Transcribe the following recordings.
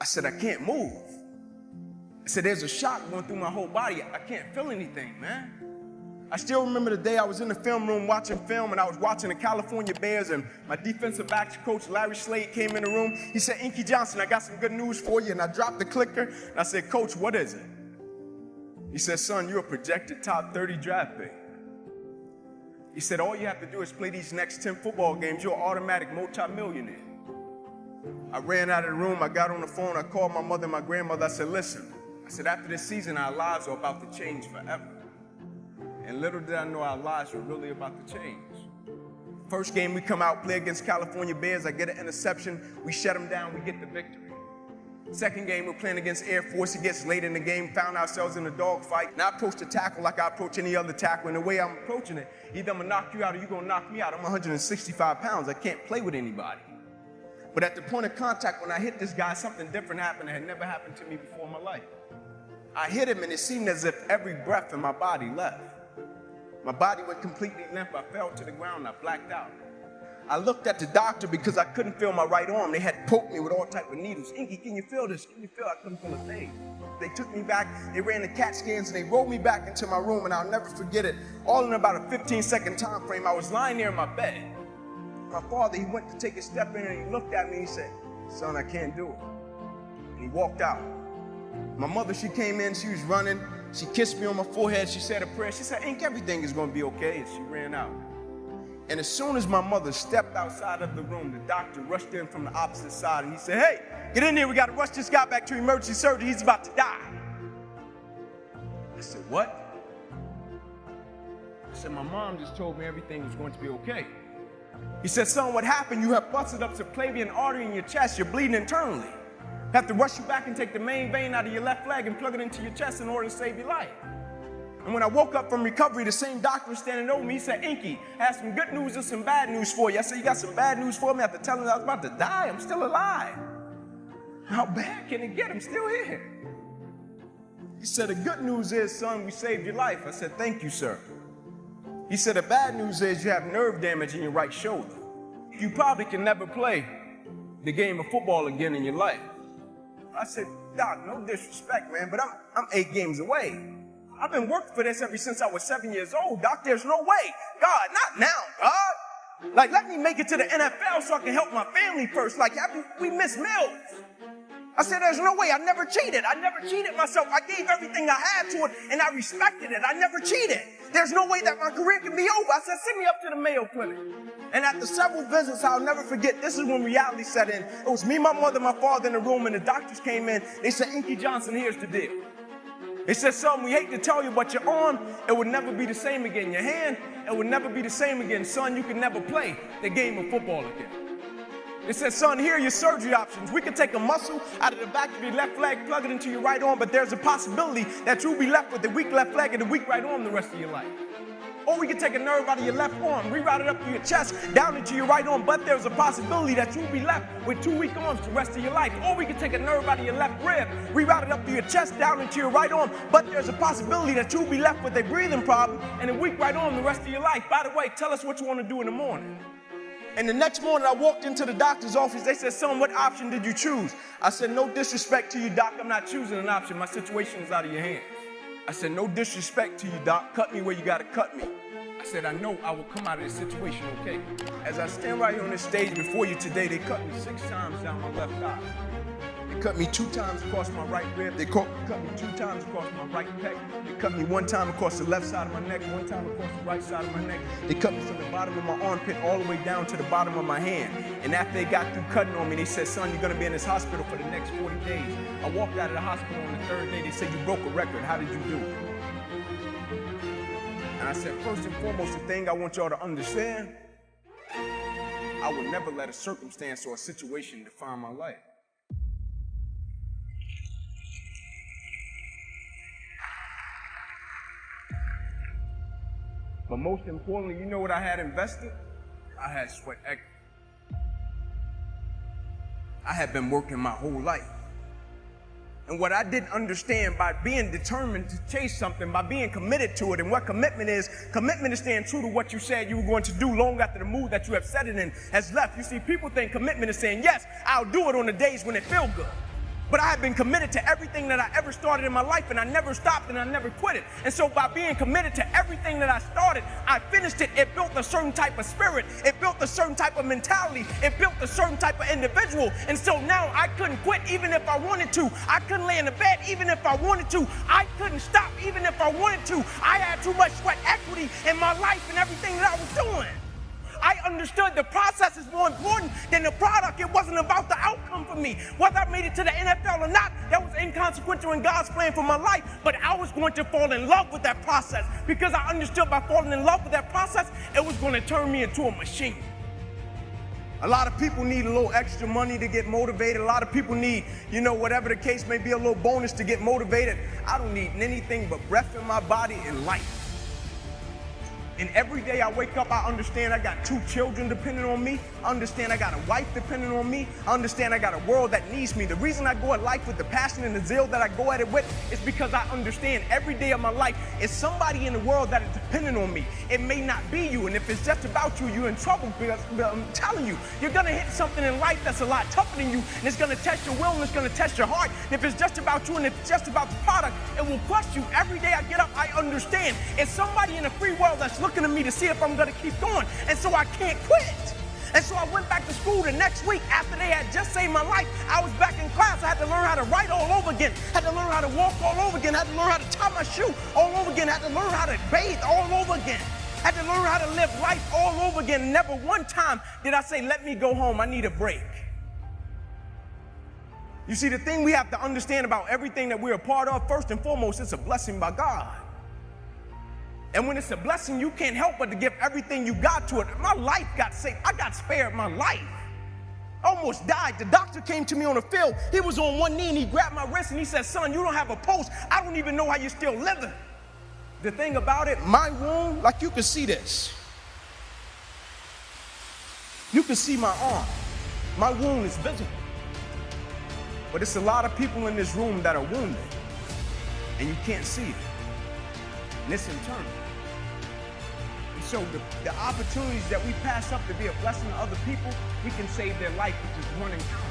I said, I can't move. I said, there's a shock going through my whole body. I can't feel anything, man. I still remember the day I was in the film room watching film, and I was watching the California Bears, and my defensive backs coach, Larry Slade, came in the room. He said, Inky Johnson, I got some good news for you. And I dropped the clicker, and I said, Coach, what is it? He said, son, you're a projected top 30 draft pick. He said, all you have to do is play these next 10 football games. You're an automatic multimillionaire. I ran out of the room. I got on the phone. I called my mother and my grandmother. I said, listen. I said, after this season, our lives are about to change forever. And little did I know our lives were really about to change. First game, we come out, play against California Bears. I get an interception. We shut them down. We get the victory. Second game, we're playing against Air Force. It gets late in the game, found ourselves in a dogfight. And I approach the tackle like I approach any other tackle. And the way I'm approaching it, either I'm going to knock you out or you're going to knock me out. I'm 165 pounds. I can't play with anybody. But at the point of contact, when I hit this guy, something different happened that had never happened to me before in my life. I hit him, and it seemed as if every breath in my body left. My body went completely limp. I fell to the ground. I blacked out. I looked at the doctor because I couldn't feel my right arm. They had poked me with all type of needles. Inky, can you feel this? Can you feel? I couldn't feel a thing. They took me back. They ran the CAT scans, and they rolled me back into my room, and I'll never forget it. All in about a 15-second time frame, I was lying there in my bed. My father, he went to take a step in, and he looked at me, and he said, son, I can't do it. And he walked out. My mother, she came in. She was running. She kissed me on my forehead. She said a prayer. She said, Ink, everything is going to be okay. And she ran out. And as soon as my mother stepped outside of the room, the doctor rushed in from the opposite side, and he said, hey, get in here. We got to rush this guy back to emergency surgery. He's about to die. I said, what? I said, my mom just told me everything was going to be okay. He said, son, what happened? You have busted up subclavian artery in your chest. You're bleeding internally. Have to rush you back and take the main vein out of your left leg and plug it into your chest in order to save your life. And when I woke up from recovery, the same doctor was standing over me. He said, Inky, I have some good news and some bad news for you. I said, you got some bad news for me? After telling him I was about to die, I'm still alive. How bad can it get? I'm still here. He said, the good news is, son, we saved your life. I said, thank you, sir. He said, the bad news is you have nerve damage in your right shoulder. You probably can never play the game of football again in your life. I said, Doc, no disrespect, man, but I'm 8 games away. I've been working for this ever since I was 7 years old. Doc, there's no way. God, not now, God. Like, let me make it to the NFL so I can help my family first. Like, we miss meals. I said, there's no way. I never cheated. I never cheated myself. I gave everything I had to it, and I respected it. I never cheated. There's no way that my career can be over. I said, send me up to the Mayo Clinic. And after several visits, I'll never forget, this is when reality set in. It was me, my mother, my father in the room, and the doctors came in. They said, Inky Johnson, here's the deal. They said, son, we hate to tell you, but your arm, it would never be the same again. Your hand, it would never be the same again. Son, you can never play the game of football again. They said, son, here are your surgery options. We can take a muscle out of the back of your left leg, plug it into your right arm, but there's a possibility that you'll be left with a weak left leg and a weak right arm the rest of your life. Or we can take a nerve out of your left arm, reroute it up to your chest, down into your right arm, but there's a possibility that you'll be left with 2 weak arms the rest of your life. Or we can take a nerve out of your left rib, reroute it up to your chest, down into your right arm, but there's a possibility that you'll be left with a breathing problem and a weak right arm the rest of your life. By the way, tell us what you want to do in the morning. And the next morning, I walked into the doctor's office. They said, son, what option did you choose? I said, no disrespect to you, doc. I'm not choosing an option. My situation is out of your hands. I said, no disrespect to you, doc. Cut me where you got to cut me. I said, I know I will come out of this situation okay. As I stand right here on this stage before you today, they cut me 6 times down my left thigh. They cut me 2 times across my right rib. They cut me 2 times across my right pec. They cut me 1 time across the left side of my neck, 1 time across the right side of my neck. They cut me from the bottom of my armpit all the way down to the bottom of my hand. And after they got through cutting on me, they said, son, you're going to be in this hospital for the next 40 days. I walked out of the hospital on the 3rd day. They said, you broke a record. How did you do? And I said, first and foremost, the thing I want y'all to understand, I would never let a circumstance or a situation define my life. But most importantly, you know what I had invested? I had sweat equity. I had been working my whole life. And what I didn't understand, by being determined to chase something, by being committed to it, and what commitment is staying true to what you said you were going to do long after the mood that you have set it in has left. You see, people think commitment is saying, yes, I'll do it on the days when it feels good. but I had been committed to everything that I ever started in my life, and I never stopped and I never quit it. And so by being committed to everything that I started, I finished it. It built a certain type of spirit. It built a certain type of mentality. It built a certain type of individual. And so now I couldn't quit even if I wanted to. I couldn't lay in the bed even if I wanted to. I couldn't stop even if I wanted to. I had too much sweat equity in my life and everything that I was doing. I understood the process is more important than the product. It wasn't about the outcome for me. Whether I made it to the NFL or not, that was inconsequential in God's plan for my life. But I was going to fall in love with that process because I understood by falling in love with that process, it was going to turn me into a machine. A lot of people need a little extra money to get motivated. A lot of people need, whatever the case may be, a little bonus to get motivated. I don't need anything but breath in my body and life. And every day I wake up, I understand I got 2 children depending on me. I understand I got a wife depending on me. I understand I got a world that needs me. The reason I go at life with the passion and the zeal that I go at it with is because I understand every day of my life is somebody in the world that is dependent on me. It may not be you, and if it's just about you, you're in trouble because I'm telling you, you're gonna hit something in life that's a lot tougher than you, and it's gonna test your will and it's gonna test your heart. And if it's just about you and if it's just about the product, it will crush you. Every day I get up, I understand it's somebody in the free world that's looking at me to see if I'm gonna keep going, and so I can't quit. And so I went back to school the next week after they had just saved my life. I was back in class. I had to learn how to write all over again. Had to learn how to walk all over again. Had to learn how to tie my shoe all over again. Had to learn how to bathe all over again. Had to learn how to live life all over again. Never one time did I say, let me go home, I need a break. You see, the thing we have to understand about everything that we're a part of, first and foremost, it's a blessing by God. And when it's a blessing, you can't help but to give everything you got to it. My life got saved. I got spared my life. I almost died. The doctor came to me on the field. He was on one knee and he grabbed my wrist and he said, son, you don't have a pulse. I don't even know how you're still living. The thing about it, my wound, like you can see this. You can see my arm. My wound is visible. But it's a lot of people in this room that are wounded and you can't see it. And it's internal. And so the opportunities that we pass up to be a blessing to other people, we can save their life with just one encounter.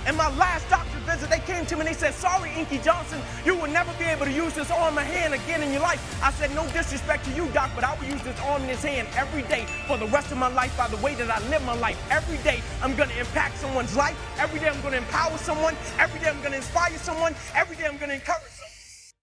In my last doctor visit, they came to me and they said, sorry, Inky Johnson, you will never be able to use this arm and hand again in your life. I said, no disrespect to you, doc, but I will use this arm and this hand every day for the rest of my life by the way that I live my life. Every day, I'm going to impact someone's life. Every day, I'm going to empower someone. Every day, I'm going to inspire someone. Every day, I'm going to encourage